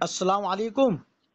السلام علیکم۔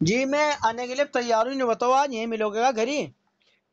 جی میں آنے کے لیے تیار ہوں، نہیں بتاؤ آج یہیں ملو گے گا گھر ہی؟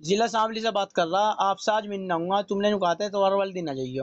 ضلع اسمبلی سے بات کر رہا، آپ سے آج ملنا ہوں گا، تم نے کہا تھا تو ہر والے دن آ جائیے۔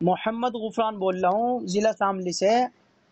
محمد غفران بول رہا ہوں ضلع اسمبلی سے،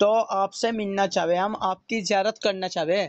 تو آپ سے ملنا چاہے، ہم آپ کی زیارت کرنا چاہے۔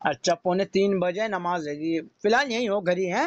اچھا 2:45 نماز ہے جی، فی الحال یہیں ہو گھر ہی ہیں؟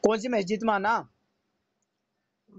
کون سی مسجد میں آنا؟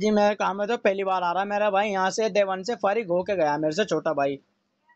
جی میرا کام ہے تو پہلی بار آ رہا، میرا بھائی یہاں سے دیوان سے فارغ ہو کے گیا، میرے سے چھوٹا بھائی،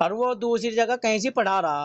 اور وہ دوسری جگہ کہیں سے پڑھا رہا۔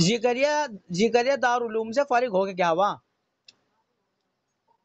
زکریا دارالعلوم سے فارغ ہو کے کیا ہوا؟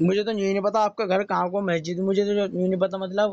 مجھے تو یوں نہیں پتا آپ کا گھر کہاں کو مسجد، مجھے تو یوں نہیں پتا، مطلب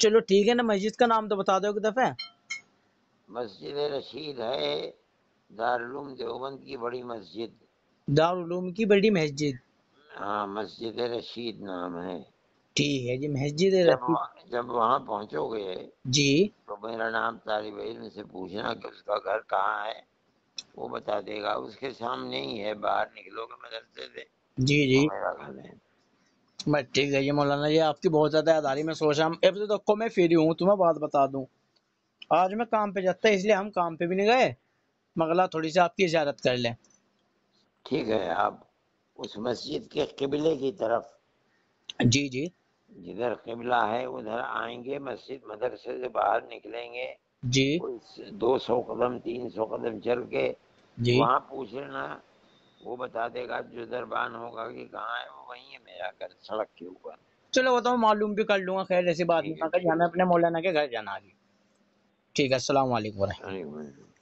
چلو ٹھیک ہے نا، مسجد کا نام تو بتا دو ایک دفعہ۔ مسجد رشید ہے، دارالعلوم دیوبند کی بڑی مسجد۔ دارالعلوم کی بڑی مسجد، ہاں، مسجد رشید نام ہے۔ ٹھیک ہے جی، مسجد رشید۔ جب وہاں پہنچو گے جی تو میرا نام طالب علم سے پوچھنا کہ اس کا گھر کہاں ہے، وہ بتا دے گا، اس کے سامنے ہی ہے، باہر نکلو گے مدرسے سے جی وہ جی، میرا گھر ہے۔ بس ٹھیک ہے جی مولانا جی، آپ کی بہت زیادہ یاد آ رہی، میں سوچ رہا ہوں اب تو دیکھو میں فری ہوں، تمہیں بات بتا دوں، آج میں کام پہ جاتا اس لیے ہم کام پہ بھی نہیں گئے، مغلا تھوڑی سی آپ کی زیارت کر لیں۔ ٹھیک ہے، آپ اس مسجد کے قبلے کی طرف، جی جی جدھر قبلہ ہے ادھر آئیں گے، مسجد مدرسے سے باہر نکلیں گے، جی کوئی 200 قدم 300 قدم چل کے جی، وہاں پوچھ لینا، وہ بتا دے گا، جو دربان ہوگا کہ کہاں ہے، وہ وہیں ہے میرا گھر، سڑک کے اوپر۔ چلو وہ تو میں معلوم بھی کر لوں گا، خیر ایسی بات ٹھیک ہے، نہیں کہ ٹھیک ہمیں ہے، اپنے مولانا کے گھر جانا ہے۔ ٹھیک ہے، السلام علیکم ورحمۃ اللہ۔ ٹھیک ہے۔